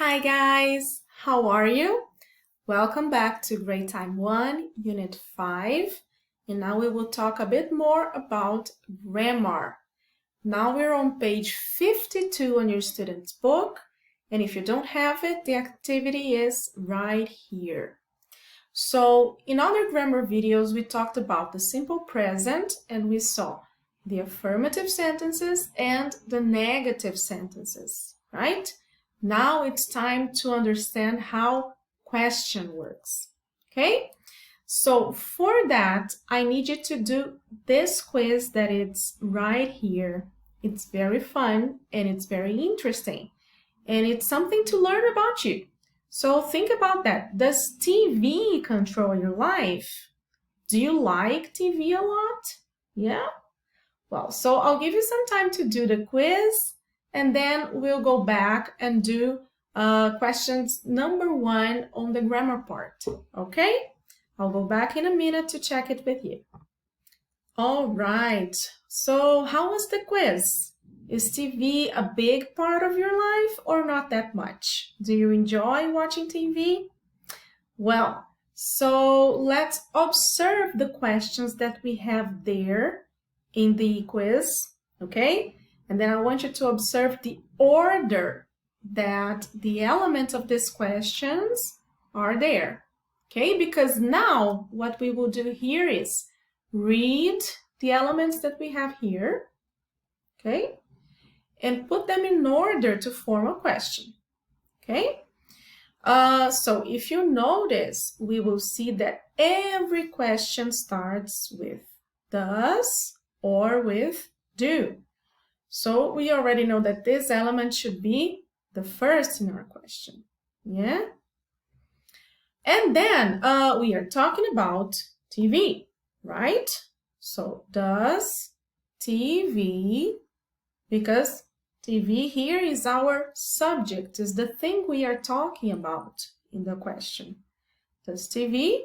Hi guys, how are you? Welcome back to Grade Time 1, Unit 5, and now we will talk a bit more about grammar. Now we're on page 52 on your student's book, and if you don't have it, the activity is right here. So in other grammar videos, we talked about the simple present, and we saw the affirmative sentences and the negative sentences, right? Now it's time to understand how question works, okay? So for that, I need you to do this quiz that it's right here. It's very fun and it's very interesting. And it's something to learn about you. So think about that. Does TV control your life? Do you like TV a lot? Yeah? Well, so I'll give you some time to do the quiz, and then we'll go back and do questions number 1 on the grammar part, okay? I'll go back in a minute to check it with you. All right, so how was the quiz? Is TV a big part of your life or not that much? Do you enjoy watching TV? Well, so let's observe the questions that we have there in the quiz, okay? And then I want you to observe the order that the elements of these questions are there, okay? Because now what we will do here is read the elements that we have here, okay? And put them in order to form a question, okay? So if you notice, we will see that every question starts with does or with do. So we already know that this element should be the first in our question, yeah? And then we are talking about TV, right? So does TV, because TV here is our subject, is the thing we are talking about in the question. Does TV?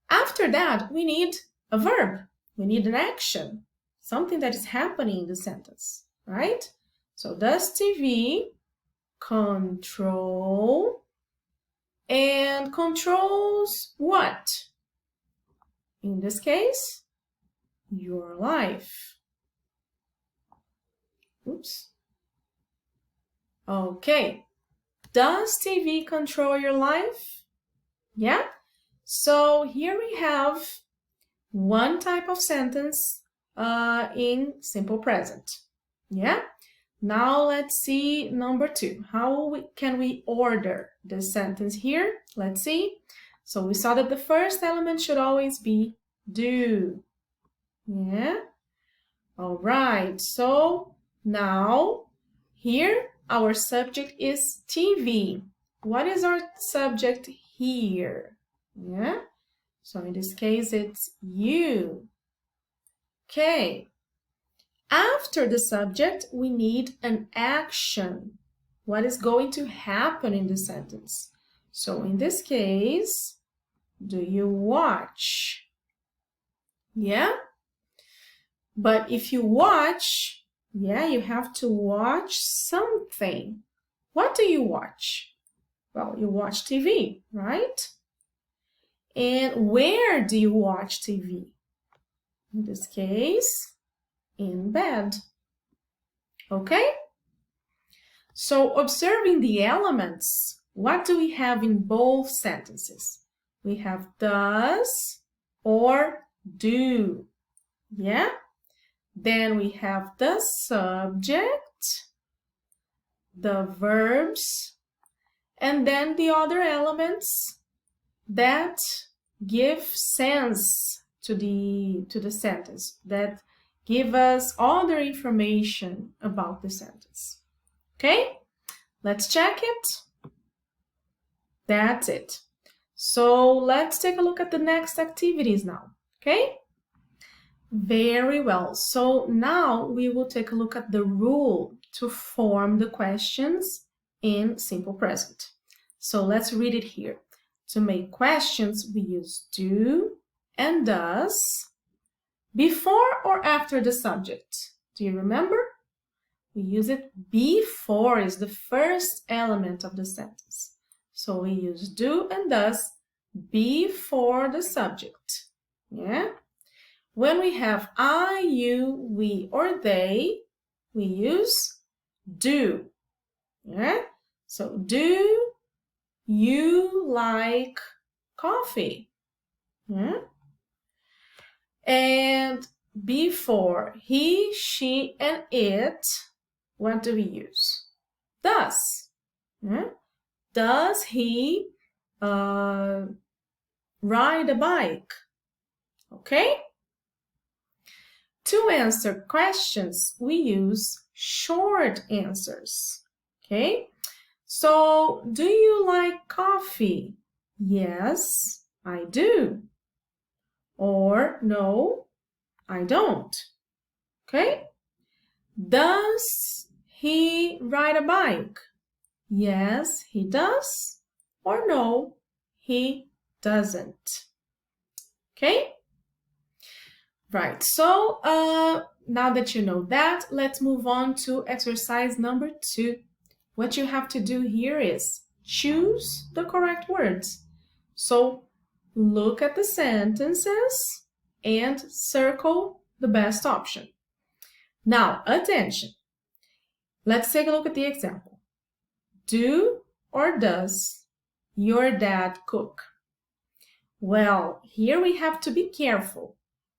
After that, we need a verb. We need an action, something that is happening in the sentence, right? So does TV control, and controls what? In this case, your life. Oops. Okay, does TV control your life? Yeah, so here we have one type of sentence in simple present. Yeah, now let's see number 2. How can we order this sentence here? Let's see. So we saw that the first element should always be do. Yeah, all right, so now here our subject is TV. What is our subject here? Yeah, so in this case it's you. Okay, after the subject we need an action. What is going to happen in the sentence? So in this case, do you watch? Yeah, but if you watch, yeah, you have to watch something. What do you watch? Well, you watch TV, right? And where do you watch TV? In this case, in bed. Okay? So observing the elements, what do we have in both sentences? We have does or do. Yeah? Then we have the subject, the verbs, and then the other elements that give sense to the sentence, that give us other information about the sentence. Okay, let's check it. That's it. So let's take a look at the next activities now. Okay, very well. So now we will take a look at the rule to form the questions in simple present. So let's read it here. To make questions, we use do and does before or after the subject. Do you remember? We use it before, is the first element of the sentence. So we use do and does before the subject. Yeah? When we have I, you, we, or they, we use do. Yeah? So do you like coffee? Yeah? And before he, she, and it, what do we use? Does. Yeah? Does he ride a bike? Okay? To answer questions, we use short answers. Okay? So, do you like coffee? Yes, I do. Or no, I don't. Okay? Does he ride a bike? Yes, he does. Or no, he doesn't. Okay? Right, so now that you know that, let's move on to exercise number 2. What you have to do here is choose the correct words. So look at the sentences and circle the best option. Now, attention. Let's take a look at the example. Do or does your dad cook? Well, here we have to be careful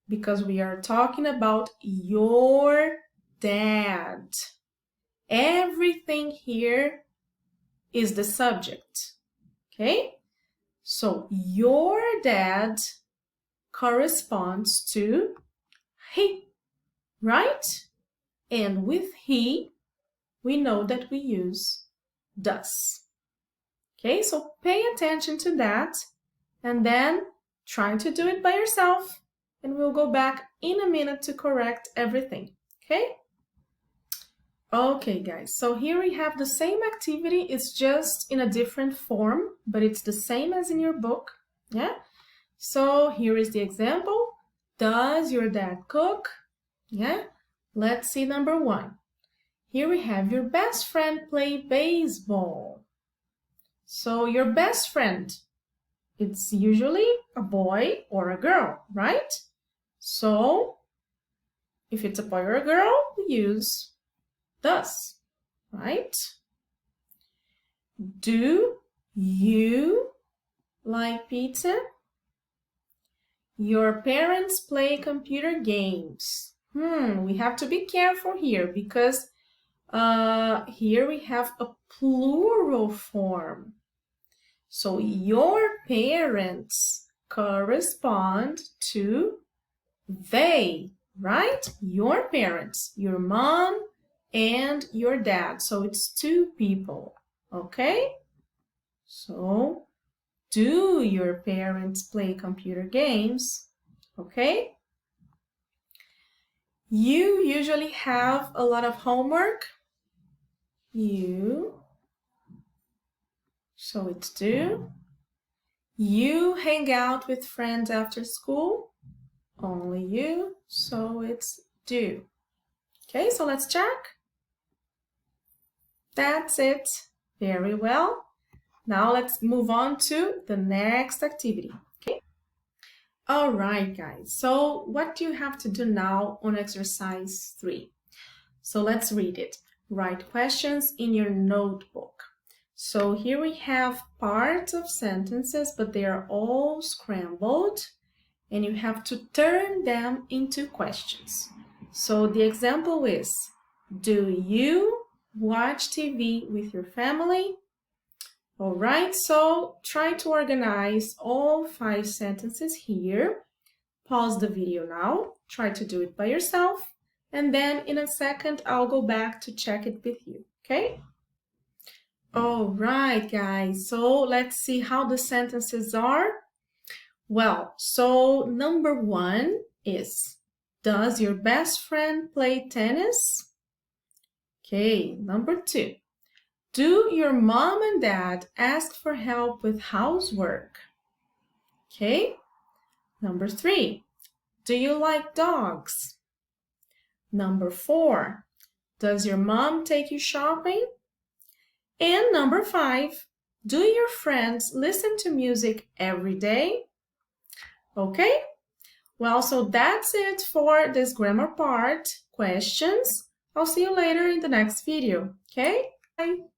because we are talking about your dad. Everything here is the subject, okay? So your dad corresponds to he, right? And with he, we know that we use does. Okay, so pay attention to that and then try to do it by yourself. And we'll go back in a minute to correct everything, okay? Okay, guys, so here we have the same activity. It's just in a different form, but it's the same as in your book, yeah? So here is the example. Does your dad cook? Yeah? Let's see number 1. Here we have your best friend play baseball. So your best friend, it's usually a boy or a girl, right? So if it's a boy or a girl, we use does, right? Do you like pizza? Your parents play computer games. We have to be careful here because here we have a plural form. So your parents correspond to they, right? Your parents, your mom and your dad. So it's 2 people, okay? So do your parents play computer games? Okay? You usually have a lot of homework. You. So it's do. You hang out with friends after school. Only you. So it's do. Okay, so let's check. That's it. Very well. Now let's move on to the next activity. Okay. All right, guys. So what do you have to do now on exercise 3? So let's read it. Write questions in your notebook. So here we have parts of sentences, but they are all scrambled, and you have to turn them into questions. So the example is, do you watch TV with your family? All right, so try to organize all 5 sentences here. Pause the video now, try to do it by yourself, and then in a second, I'll go back to check it with you, okay? All right, guys, so let's see how the sentences are. Well, so number 1 is, does your best friend play tennis? Okay, number 2. Do your mom and dad ask for help with housework? Okay. Number 3. Do you like dogs? Number 4. Does your mom take you shopping? And number 5, do your friends listen to music every day? Okay? Well, so that's it for this grammar part. Questions? I'll see you later in the next video, okay? Bye!